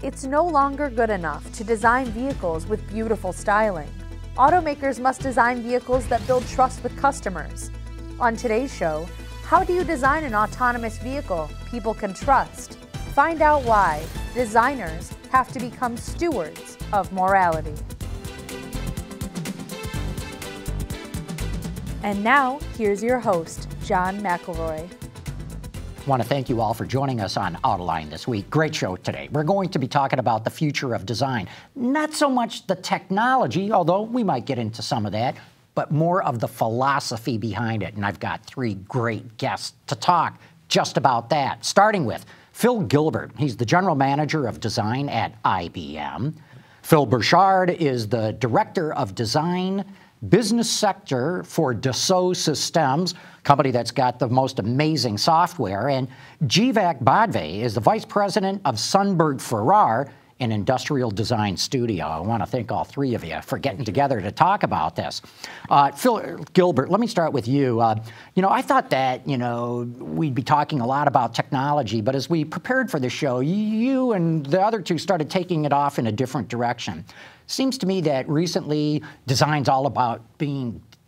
It's no longer good enough to design vehicles with beautiful styling. Automakers must design vehicles that build trust with customers. On today's show, how do you design an autonomous vehicle people can trust? Find out why designers have to become stewards of morality. And now, here's your host, John McElroy. I want to thank you all for joining us on Autoline this week. Great show today. We're going to be talking about the future of design. Not so much the technology, although we might get into some of that, but more of the philosophy behind it. And I've got three great guests to talk just about that, starting with Phil Gilbert. He's the general manager of design at IBM. Phil Burchard is the director of design business sector for Dassault Systems, company that's got the most amazing software. And Jeevak Badve is the vice president of Sundberg-Ferar, an industrial design studio. I want to thank all three of you for getting together to talk about this. Phil Gilbert, let me start with you. I thought that, we'd be talking a lot about technology, but as we prepared for the show, you and the other two started taking it off in a different direction. Seems to me that recently design's all about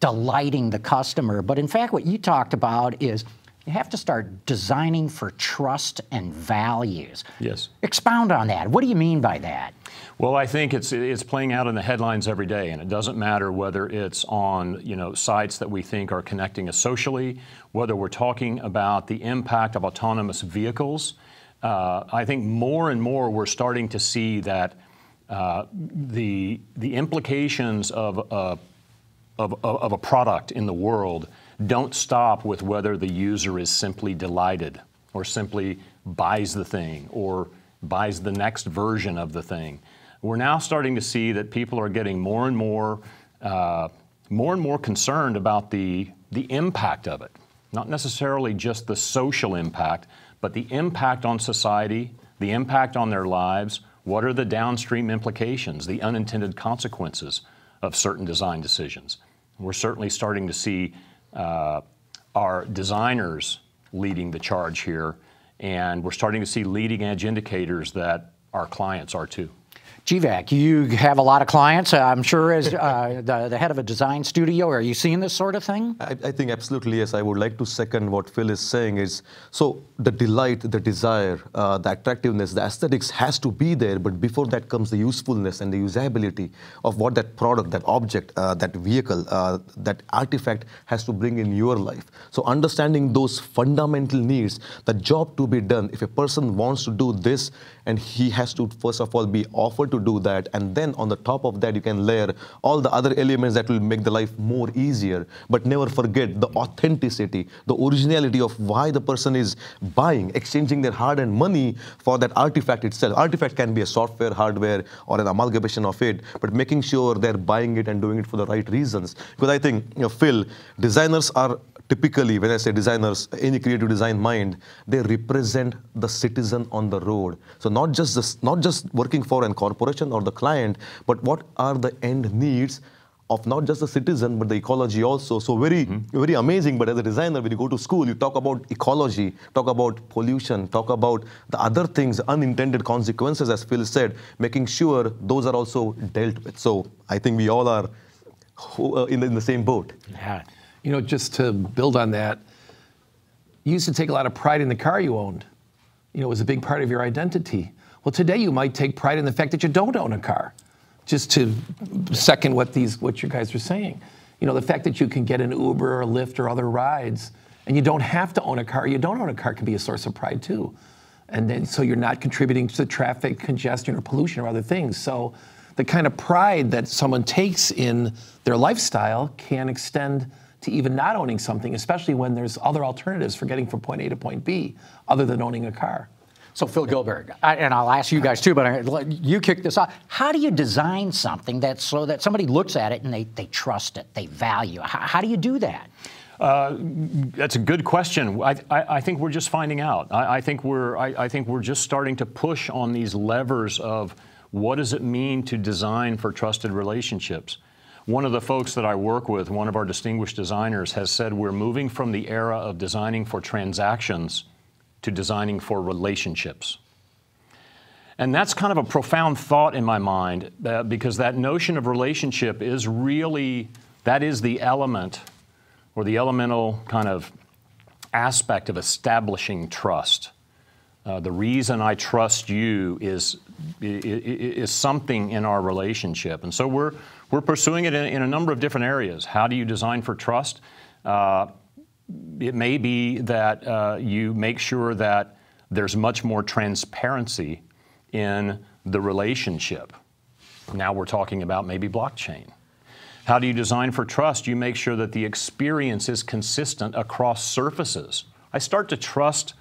delighting the customer, but in fact what you talked about is you have to start designing for trust and values. Yes. Expound on that. What do you mean by that? Well, I think it's playing out in the headlines every day, and it doesn't matter whether it's on sites that we think are connecting us socially, whether we're talking about the impact of autonomous vehicles. I think more and more we're starting to see that the implications of a product in the world don't stop with whether the user is simply delighted or simply buys the thing or buys the next version of the thing. We're now starting to see that people are getting more and more concerned about the impact of it. Not necessarily just the social impact, but the impact on society, the impact on their lives. What are the downstream implications, the unintended consequences of certain design decisions? We're certainly starting to see our designers leading the charge here, and we're starting to see leading edge indicators that our clients are too. Jeevak, you have a lot of clients, I'm sure, as the head of a design studio. Are you seeing this sort of thing? I think absolutely, yes. I would like to second what Phil is saying is, so the delight, the desire, the attractiveness, the aesthetics has to be there, but before that comes the usefulness and the usability of what that product, that object, that vehicle, that artifact has to bring in your life. So understanding those fundamental needs, the job to be done, if a person wants to do this, and he has to, first of all, be offered to do that, and then on the top of that, you can layer all the other elements that will make the life more easier. But never forget the authenticity, the originality of why the person is buying, exchanging their hard-earned money for that artifact itself. Artifact can be a software, hardware, or an amalgamation of it, but making sure they're buying it and doing it for the right reasons. Because I think, Phil, designers are typically, when I say designers, any creative design mind, they represent the citizen on the road. So not just working for a corporation or the client, but what are the end needs of not just the citizen, but the ecology also. So very amazing. But as a designer, when you go to school, you talk about ecology, talk about pollution, talk about the other things, unintended consequences, as Phil said, making sure those are also dealt with. So I think we all are in the same boat. Yeah. Just to build on that, you used to take a lot of pride in the car you owned. It was a big part of your identity. Well, today you might take pride in the fact that you don't own a car. Just to second what you guys are saying. The fact that you can get an Uber or a Lyft or other rides, and you don't have to own a car. You don't own a car can be a source of pride too. And then, so you're not contributing to the traffic congestion or pollution or other things. So the kind of pride that someone takes in their lifestyle can extend to even not owning something, especially when there's other alternatives for getting from point A to point B, other than owning a car. So Phil Gilbert, and I'll ask you guys too, but you kick this off. How do you design something so that somebody looks at it and they trust it, they value it? How do you do that? That's a good question. I think we're just finding out. I think we're just starting to push on these levers of what does it mean to design for trusted relationships. One of the folks that I work with, one of our distinguished designers, has said we're moving from the era of designing for transactions to designing for relationships. And that's kind of a profound thought in my mind, because that notion of relationship is really, that is the element or the elemental kind of aspect of establishing trust. The reason I trust you is something in our relationship. And so we're pursuing it in a number of different areas. How do you design for trust? It may be that you make sure that there's much more transparency in the relationship. Now we're talking about maybe blockchain. How do you design for trust? You make sure that the experience is consistent across surfaces. I start to trust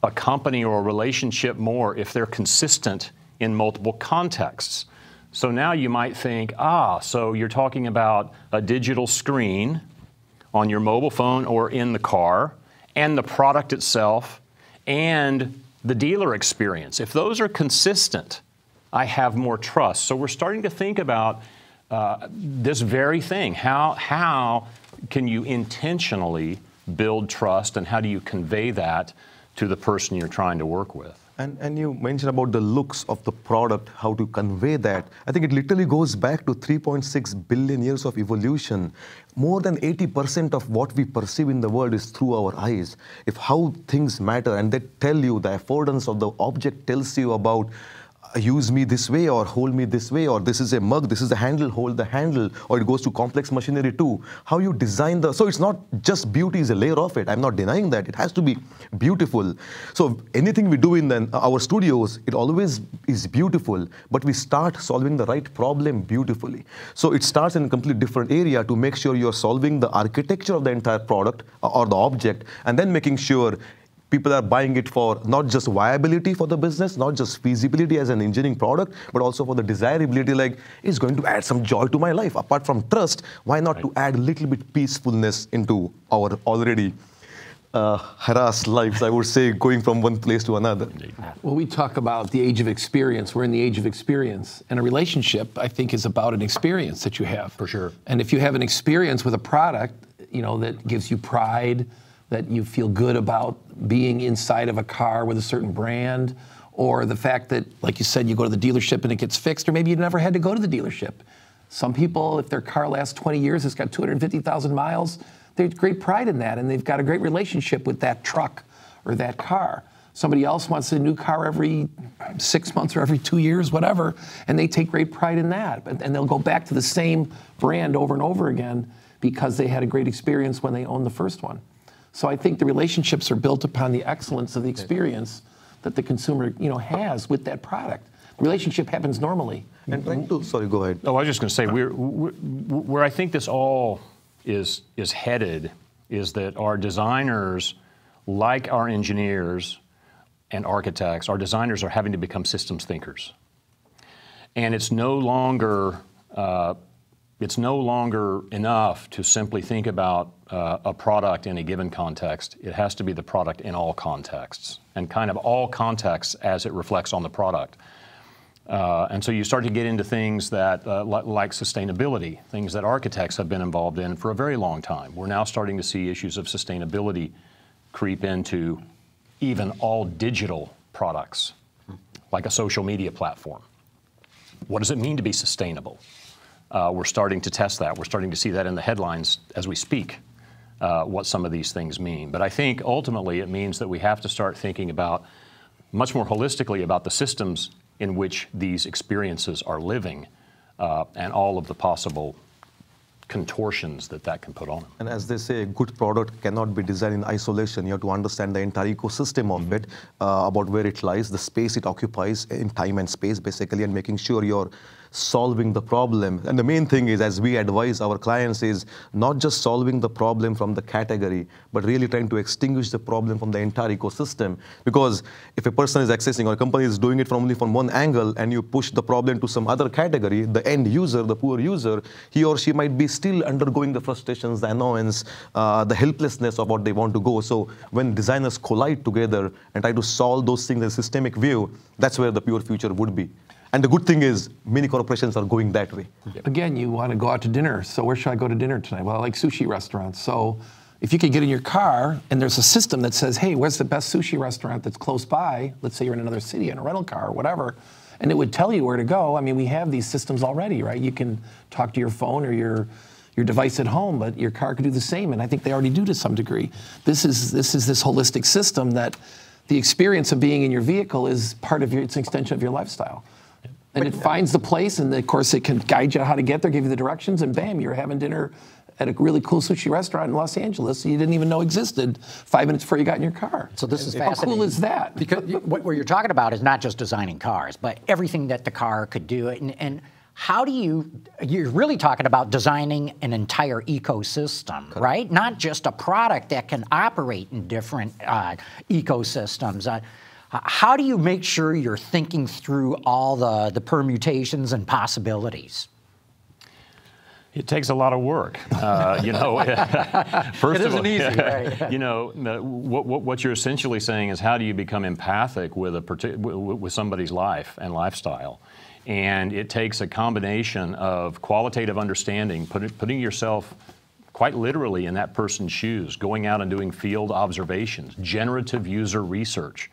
a company or a relationship more if they're consistent in multiple contexts. So now you might think, so you're talking about a digital screen on your mobile phone or in the car, and the product itself, and the dealer experience. If those are consistent, I have more trust. So we're starting to think about this very thing. How can you intentionally build trust, and how do you convey that to the person you're trying to work with? And you mentioned about the looks of the product, how to convey that. I think it literally goes back to 3.6 billion years of evolution. More than 80% of what we perceive in the world is through our eyes. If how things matter, and they tell you, the affordance of the object tells you about use me this way, or hold me this way, or this is a mug, this is a handle, hold the handle, or it goes to complex machinery too. How you design so it's not just beauty is a layer of it. I'm not denying that. It has to be beautiful. So anything we do in our studios, it always is beautiful, but we start solving the right problem beautifully. So it starts in a completely different area to make sure you're solving the architecture of the entire product or the object, and then making sure people are buying it for not just viability for the business, not just feasibility as an engineering product, but also for the desirability, like it's going to add some joy to my life. Apart from trust, why not to add a little bit peacefulness into our already harassed lives, I would say, going from one place to another. Well, we talk about the age of experience. We're in the age of experience. And a relationship, I think, is about an experience that you have. For sure. And if you have an experience with a product, that gives you pride, that you feel good about being inside of a car with a certain brand, or the fact that, like you said, you go to the dealership and it gets fixed, or maybe you never had to go to the dealership. Some people, if their car lasts 20 years, it's got 250,000 miles, there's great pride in that, and they've got a great relationship with that truck or that car. Somebody else wants a new car every 6 months or every 2 years, whatever, and they take great pride in that. And they'll go back to the same brand over and over again because they had a great experience when they owned the first one. So I think the relationships are built upon the excellence of the experience that the consumer, has with that product. The relationship happens normally. And sorry, go ahead. Oh, I was just going to say, where I think this all is headed is that our designers, like our engineers and architects, our designers are having to become systems thinkers. And it's no longer enough to simply think about a product in a given context. It has to be the product in all contexts, and kind of all contexts as it reflects on the product. And so you start to get into things that, like sustainability, things that architects have been involved in for a very long time. We're now starting to see issues of sustainability creep into even all digital products, like a social media platform. What does it mean to be sustainable? We're starting to test that. We're starting to see that in the headlines as we speak, what some of these things mean. But I think ultimately it means that we have to start thinking about, much more holistically, about the systems in which these experiences are living, and all of the possible contortions that can put on them. And as they say, a good product cannot be designed in isolation. You have to understand the entire ecosystem of it, about where it lies, the space it occupies in time and space, basically, and making sure you're solving the problem. And the main thing is, as we advise our clients, is not just solving the problem from the category, but really trying to extinguish the problem from the entire ecosystem. Because if a person is accessing, or a company is doing it only from one angle, and you push the problem to some other category, the end user, the poor user, he or she might be still undergoing the frustrations, the annoyance, the helplessness of what they want to go. So when designers collide together and try to solve those things in a systemic view, that's where the pure future would be. And the good thing is, many corporations are going that way. Again, you want to go out to dinner. So where should I go to dinner tonight? Well, I like sushi restaurants. So if you could get in your car and there's a system that says, hey, where's the best sushi restaurant that's close by? Let's say you're in another city in a rental car or whatever, and it would tell you where to go. I mean, we have these systems already, right? You can talk to your phone or your device at home, but your car could do the same, and I think they already do to some degree. This is this holistic system that the experience of being in your vehicle is part of it's an extension of your lifestyle. And it finds the place, and of course it can guide you how to get there, give you the directions, and bam, you're having dinner at a really cool sushi restaurant in Los Angeles you didn't even know existed 5 minutes before you got in your car. So this is fascinating. How cool is that? Because what you're talking about is not just designing cars, but everything that the car could do. And how do you're really talking about designing an entire ecosystem, right? Not just a product that can operate in different ecosystems. How do you make sure you're thinking through all the permutations and possibilities? It takes a lot of work. You know, first it of all, isn't easy, right? You know, what you're essentially saying is how do you become empathic with somebody's life and lifestyle? And it takes a combination of qualitative understanding, putting yourself quite literally in that person's shoes, going out and doing field observations, generative user research.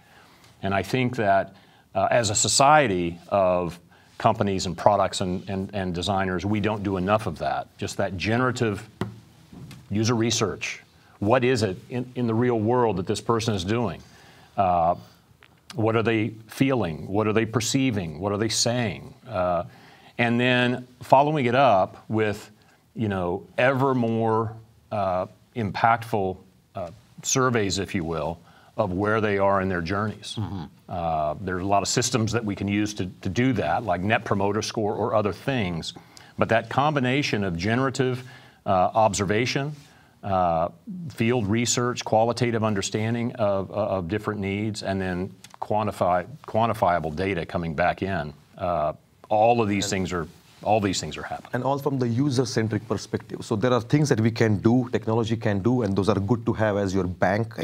And I think that as a society of companies and products and designers, we don't do enough of that. Just that generative user research. What is it in the real world that this person is doing? What are they feeling? What are they perceiving? What are they saying? And then following it up with, you know, ever more impactful surveys, if you will, of where they are in their journeys. Mm-hmm. There's a lot of systems that we can use to do that, like Net Promoter Score or other things. But that combination of generative observation, field research, qualitative understanding of different needs, and then quantifiable data coming back in. All these things are happening. And all from the user-centric perspective. So there are things that we can do, technology can do, and those are good to have as your bank,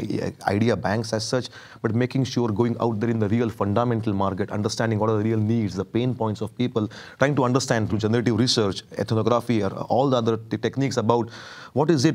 idea banks as such, but making sure going out there in the real fundamental market, understanding what are the real needs, the pain points of people, trying to understand through generative research, ethnography, or all the other techniques about what is the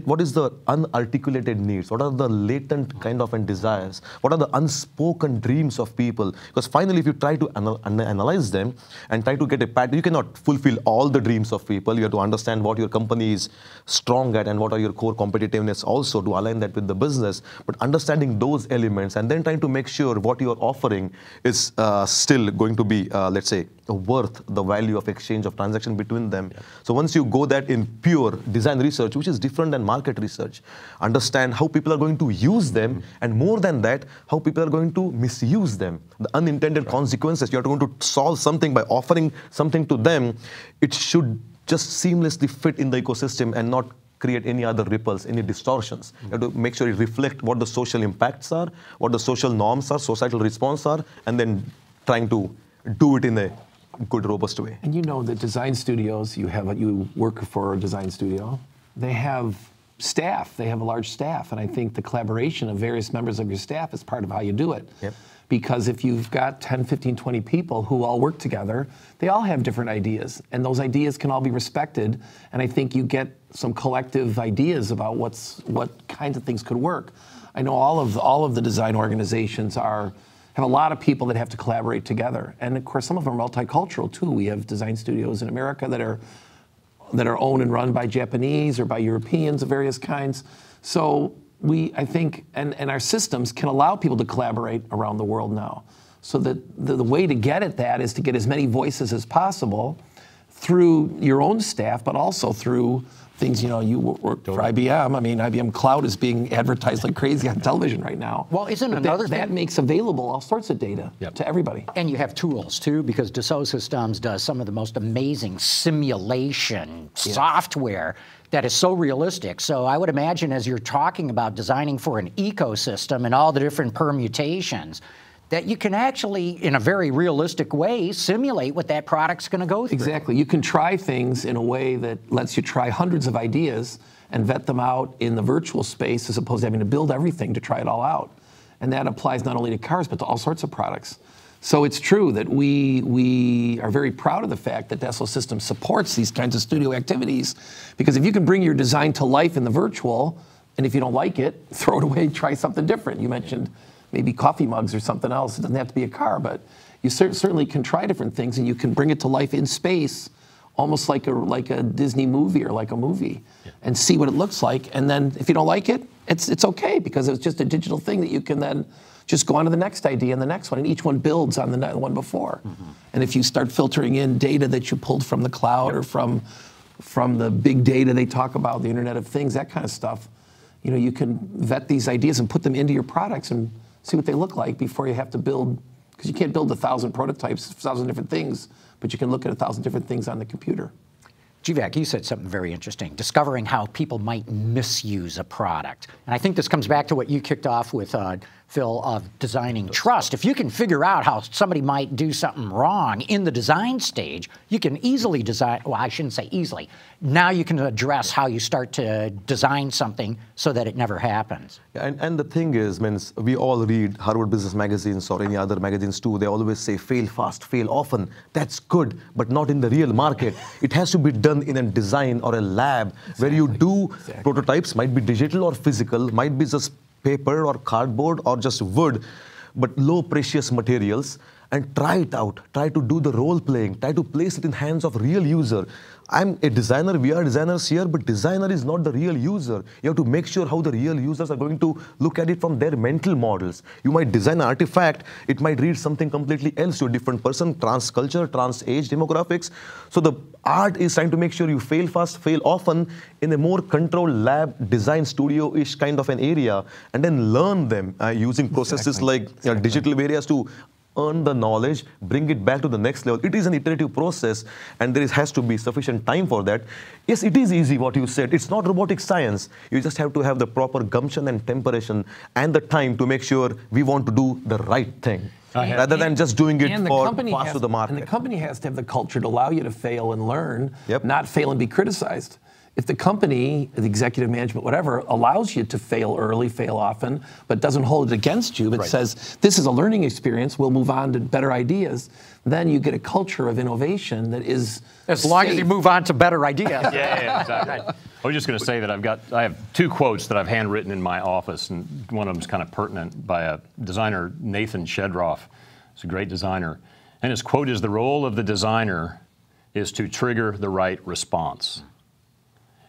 unarticulated needs, what are the latent kind of desires, what are the unspoken dreams of people. Because finally, if you try to analyze them and try to get a pattern, you cannot fulfill all the dreams of people. You have to understand what your company is strong at and what are your core competitiveness also to align that with the business. But understanding those elements and then trying to make sure what you are offering is still going to be, let's say, worth the value of exchange of transaction between them. Yeah. So once you go that in pure design research, which is different than market research, understand how people are going to use them, and more than that, how people are going to misuse them. The unintended consequences, you are going to solve something by offering something to them. It should just seamlessly fit in the ecosystem and not create any other ripples, any distortions. You have to make sure it reflects what the social impacts are, what the social norms are, societal response are, and then trying to do it in a good, robust way. And you know that design studios, you work for a design studio, they have staff, they have a large staff, and I think the collaboration of various members of your staff is part of how you do it. Yep. Because if you've got 10, 15, 20 people who all work together, they all have different ideas, and those ideas can all be respected, and I think you get some collective ideas about what kinds of things could work. I know all of the design organizations have a lot of people that have to collaborate together. And of course, some of them are multicultural too. We have design studios in America that are owned and run by Japanese or by Europeans of various kinds. So I think, and our systems can allow people to collaborate around the world now. So that the way to get at that is to get as many voices as possible through your own staff, but also through things, you work for IBM. I mean, IBM Cloud is being advertised like crazy on television right now. Well, that makes available all sorts of data to everybody. And you have tools, too, because Dassault Systems does some of the most amazing simulation software that is so realistic. So I would imagine as you're talking about designing for an ecosystem and all the different permutations, that you can actually, in a very realistic way, simulate what that product's going to go through. Exactly. You can try things in a way that lets you try hundreds of ideas and vet them out in the virtual space as opposed to having to build everything to try it all out. And that applies not only to cars, but to all sorts of products. So it's true that we are very proud of the fact that Dassault Systems supports these kinds of studio activities, because if you can bring your design to life in the virtual, And if you don't like it, throw it away, try something different. You mentioned maybe coffee mugs or something else. It doesn't have to be a car, but you certainly can try different things, and you can bring it to life in space, almost like a Disney movie or like a movie, and see what it looks like. And then if you don't like it, it's okay, because it's just a digital thing that you can then just go on to the next idea and the next one, and each one builds on the one before. And if you start filtering in data that you pulled from the cloud or from the big data they talk about, the Internet of Things, that kind of stuff, you know, you can vet these ideas and put them into your products and see what they look like before you have to build, because you can't build 1,000 prototypes, 1,000 different things, but you can look at 1,000 different things on the computer. GVAC, you said something very interesting, discovering how people might misuse a product. And I think this comes back to what you kicked off with, Phil, of designing trust. If you can figure out how somebody might do something wrong in the design stage, you can easily design, well, I shouldn't say easily. Now you can address how you start to design something so that it never happens. And the thing is, we all read Harvard Business magazines or any other magazines too. They always say, fail fast, fail often. That's good, but not in the real market. It has to be done in a design or a lab where you do prototypes, might be digital or physical, might be just paper or cardboard or just wood, but low precious materials, and try it out. Try to do the role playing. Try to place it in hands of real user. I'm a designer, we are designers here, but designer is not the real user. You have to make sure how the real users are going to look at it from their mental models. You might design an artifact, it might read something completely else to a different person, trans culture, trans age, demographics. So the art is trying to make sure you fail fast, fail often in a more controlled lab, design studio-ish kind of an area, and then learn them using processes like digital areas to earn the knowledge, bring it back to the next level. It is an iterative process, and there has to be sufficient time for that. Yes, it is easy what you said. It's not robotic science. You just have to have the proper gumption and temperation and the time to make sure we want to do the right thing, rather than just doing it for fast to the market. And the company has to have the culture to allow you to fail and learn, not fail and be criticized. If the company, the executive management, whatever, allows you to fail early, fail often, but doesn't hold it against you, but says, this is a learning experience, we'll move on to better ideas, then you get a culture of innovation that is as long as you move on to better ideas. Yeah, exactly. I was just going to say that I have two quotes that I've handwritten in my office, and one of them is kind of pertinent, by a designer, Nathan Shedroff. He's a great designer. And his quote is, "The role of the designer is to trigger the right response."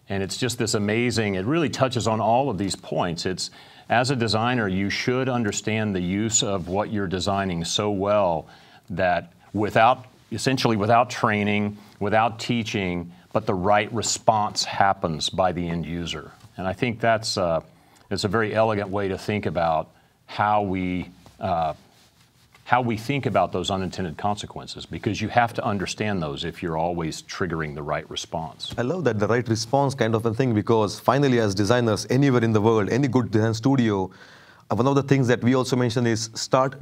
And it's just this amazing, it really touches on all of these points. It's, as a designer, you should understand the use of what you're designing so well that essentially without training, without teaching, but the right response happens by the end user. And I think it's a very elegant way to think about how we think about those unintended consequences, because you have to understand those if you're always triggering the right response. I love that, the right response kind of a thing, because finally, as designers anywhere in the world, any good design studio, one of the things that we also mention is stop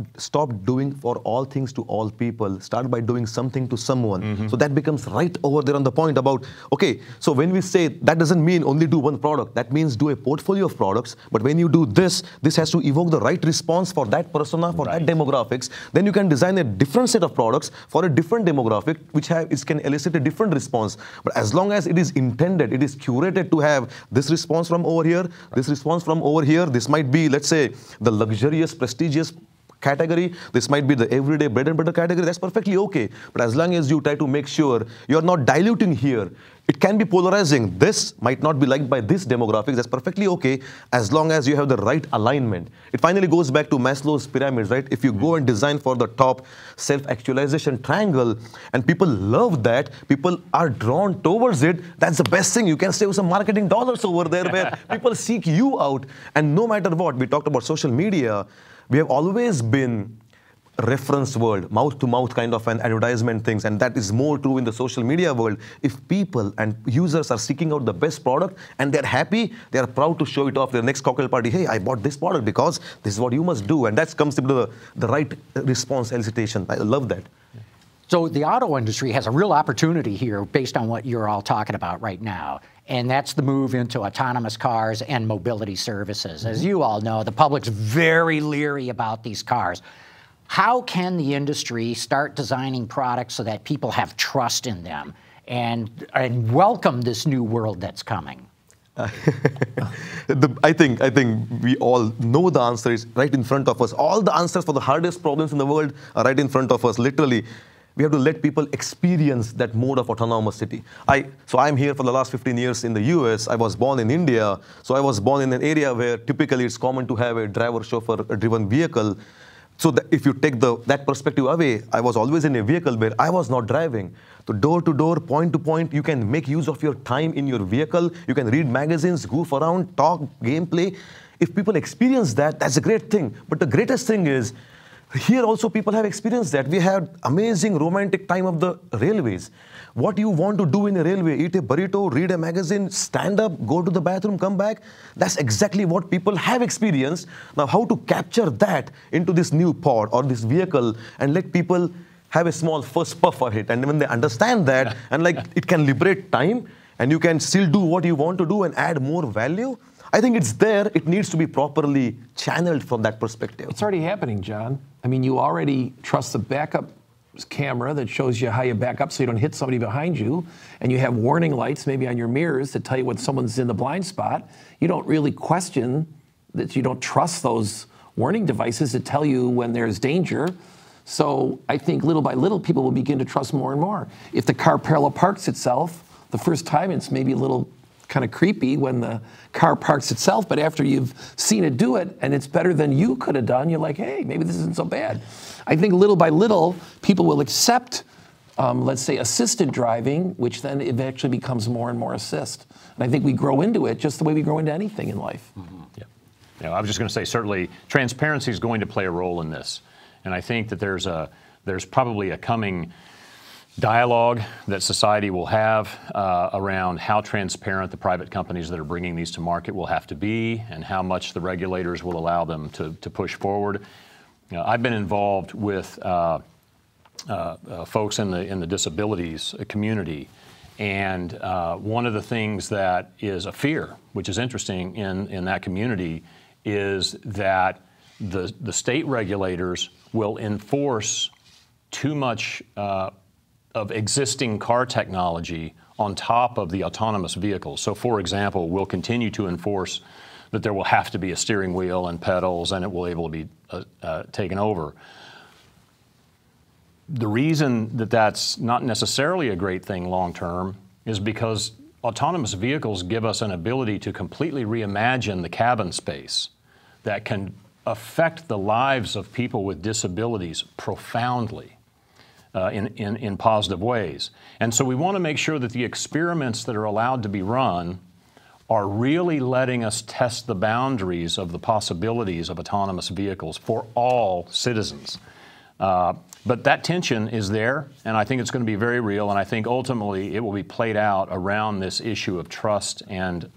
doing for all things to all people. Start by doing something to someone. So that becomes right over there on the point about, okay, so when we say that doesn't mean only do one product. That means do a portfolio of products. But when you do this has to evoke the right response for that persona, for that demographics. Then you can design a different set of products for a different demographic, which can elicit a different response. But as long as it is intended, it is curated to have this response from over here, this response from over here. This might be, let's say, the luxurious, prestigious category. This might be the everyday bread and butter category. That's perfectly okay. But as long as you try to make sure you're not diluting here, it can be polarizing. This might not be liked by this demographic. That's perfectly okay, as long as you have the right alignment. It finally goes back to Maslow's pyramids, right? If you go and design for the top self-actualization triangle, and people love that, people are drawn towards it, that's the best thing. You can save some marketing dollars over there where people seek you out. And no matter what, we talked about social media, we have always been reference world, mouth-to-mouth kind of an advertisement things, and that is more true in the social media world. If people and users are seeking out the best product and they're happy, they are proud to show it off their next cocktail party. Hey, I bought this product because this is what you must do, and that comes into the right response elicitation. I love that. So the auto industry has a real opportunity here based on what you're all talking about right now. And that's the move into autonomous cars and mobility services. As you all know, the public's very leery about these cars. How can the industry start designing products so that people have trust in them and welcome this new world that's coming? I think we all know the answer is right in front of us. All the answers for the hardest problems in the world are right in front of us, literally. We have to let people experience that mode of autonomousity. So I'm here for the last 15 years in the US. I was born in India. So I was born in an area where typically it's common to have a driver-chauffeur-driven vehicle. So that if you take that perspective away, I was always in a vehicle where I was not driving. So door to door, point to point, you can make use of your time in your vehicle. You can read magazines, goof around, talk, gameplay. If people experience that, that's a great thing. But the greatest thing is, here also people have experienced that. We had amazing romantic time of the railways. What you want to do in a railway, eat a burrito, read a magazine, stand up, go to the bathroom, come back. That's exactly what people have experienced. Now, how to capture that into this new pod or this vehicle and let people have a small first puff of it. And when they understand that, and like it can liberate time and you can still do what you want to do and add more value, I think it's there. It needs to be properly channeled from that perspective. It's already happening, John. I mean, you already trust the backup camera that shows you how you back up so you don't hit somebody behind you, and you have warning lights maybe on your mirrors to tell you when someone's in the blind spot. You don't really question that, you don't trust those warning devices to tell you when there's danger. So I think little by little people will begin to trust more and more. If the car parallel parks itself, the first time it's maybe a little kind of creepy when the car parks itself, but after you've seen it do it and it's better than you could have done, you're like, hey, maybe this isn't so bad. I think little by little, people will accept, let's say, assisted driving, which then eventually becomes more and more assist. And I think we grow into it just the way we grow into anything in life. Mm-hmm. Yeah. I was just going to say, certainly, transparency is going to play a role in this. And I think that there's probably a coming dialogue that society will have around how transparent the private companies that are bringing these to market will have to be and how much the regulators will allow them to push forward. I've been involved with folks in the disabilities community, and one of the things that is a fear, which is interesting in that community, is that the state regulators will enforce too much of existing car technology on top of the autonomous vehicles. So, for example, we'll continue to enforce that there will have to be a steering wheel and pedals and it will able to be taken over. The reason that that's not necessarily a great thing long term is because autonomous vehicles give us an ability to completely reimagine the cabin space that can affect the lives of people with disabilities profoundly. In positive ways. And so we want to make sure that the experiments that are allowed to be run are really letting us test the boundaries of the possibilities of autonomous vehicles for all citizens. But that tension is there, and I think it's going to be very real, and I think ultimately it will be played out around this issue of trust and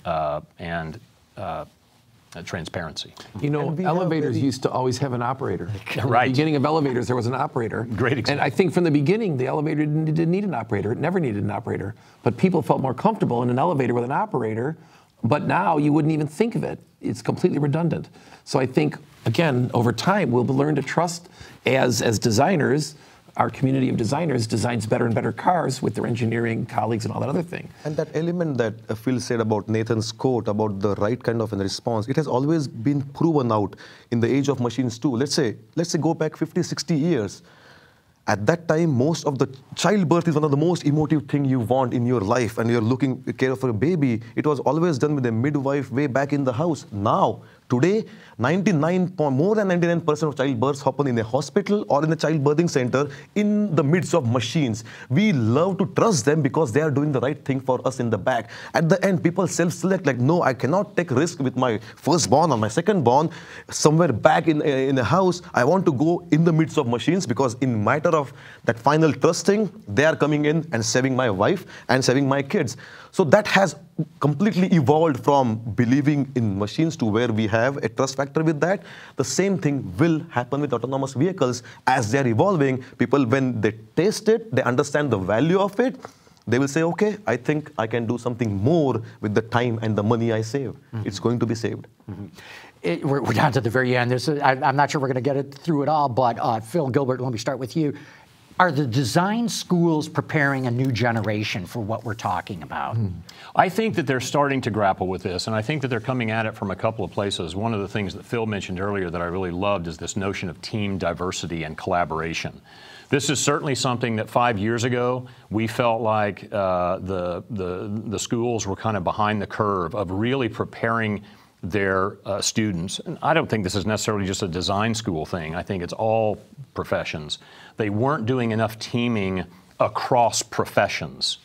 transparency. You know, elevators used to always have an operator. Right. At the beginning of elevators, there was an operator. Great example. And I think from the beginning, the elevator didn't need an operator. It never needed an operator. But people felt more comfortable in an elevator with an operator. But now you wouldn't even think of it. It's completely redundant. So I think, again, over time, we'll learn to trust as designers. Our community of designers designs better and better cars with their engineering colleagues and all that other thing. And that element that Phil said about Nathan's quote about the right kind of a response, it has always been proven out in the age of machines too. Let's say go back 50, 60 years. At that time, most of the childbirth is one of the most emotive thing you want in your life, and you're looking care for a baby. It was always done with a midwife way back in the house. Now, today, more than 99% of childbirths happen in a hospital or in a childbirthing center in the midst of machines. We love to trust them because they are doing the right thing for us in the back. At the end, people self-select, like, no, I cannot take risk with my firstborn or my secondborn somewhere back in a house. I want to go in the midst of machines because in matter of that final trusting, they are coming in and saving my wife and saving my kids. So that has completely evolved from believing in machines to where we have a trust factor with that. The same thing will happen with autonomous vehicles as they're evolving. People, when they taste it, they understand the value of it. They will say, okay, I think I can do something more with the time and the money I save. Mm-hmm. It's going to be saved. Mm-hmm. We're down to the very end. I'm not sure we're going to get it through it all, but Phil Gilbert, let me start with you. Are the design schools preparing a new generation for what we're talking about? I think that they're starting to grapple with this, and I think that they're coming at it from a couple of places. One of the things that Phil mentioned earlier that I really loved is this notion of team diversity and collaboration. This is certainly something that 5 years ago we felt like the schools were kind of behind the curve of really preparing their students. And I don't think this is necessarily just a design school thing. I think it's all professions. They weren't doing enough teaming across professions.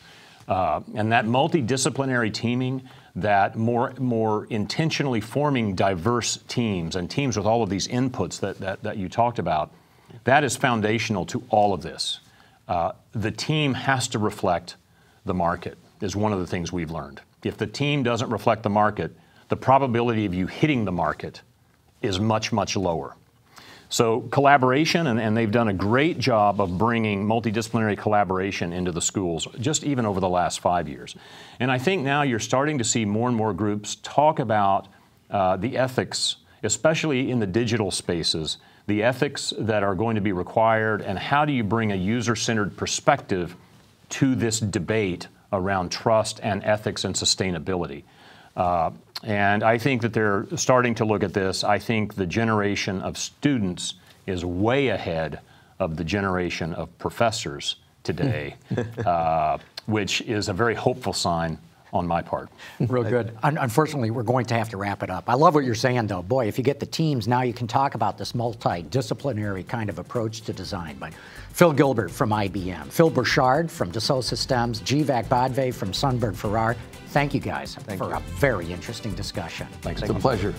And that multidisciplinary teaming, that more intentionally forming diverse teams and teams with all of these inputs that you talked about, that is foundational to all of this. The team has to reflect the market, is one of the things we've learned. If the team doesn't reflect the market, the probability of you hitting the market is much, much lower. So collaboration, and they've done a great job of bringing multidisciplinary collaboration into the schools, just even over the last 5 years. And I think now you're starting to see more and more groups talk about the ethics, especially in the digital spaces, the ethics that are going to be required, and how do you bring a user-centered perspective to this debate around trust and ethics and sustainability. And I think that they're starting to look at this. I think the generation of students is way ahead of the generation of professors today, which is a very hopeful sign on my part. Real good. Unfortunately, we're going to have to wrap it up. I love what you're saying, though. Boy, if you get the teams, now you can talk about this multidisciplinary kind of approach to design. But Phil Gilbert from IBM, Phil Burchard from Dassault Systems, Jeevak Badve from Sundberg-Ferar, thank you guys for a very interesting discussion. Thanks. It's a pleasure.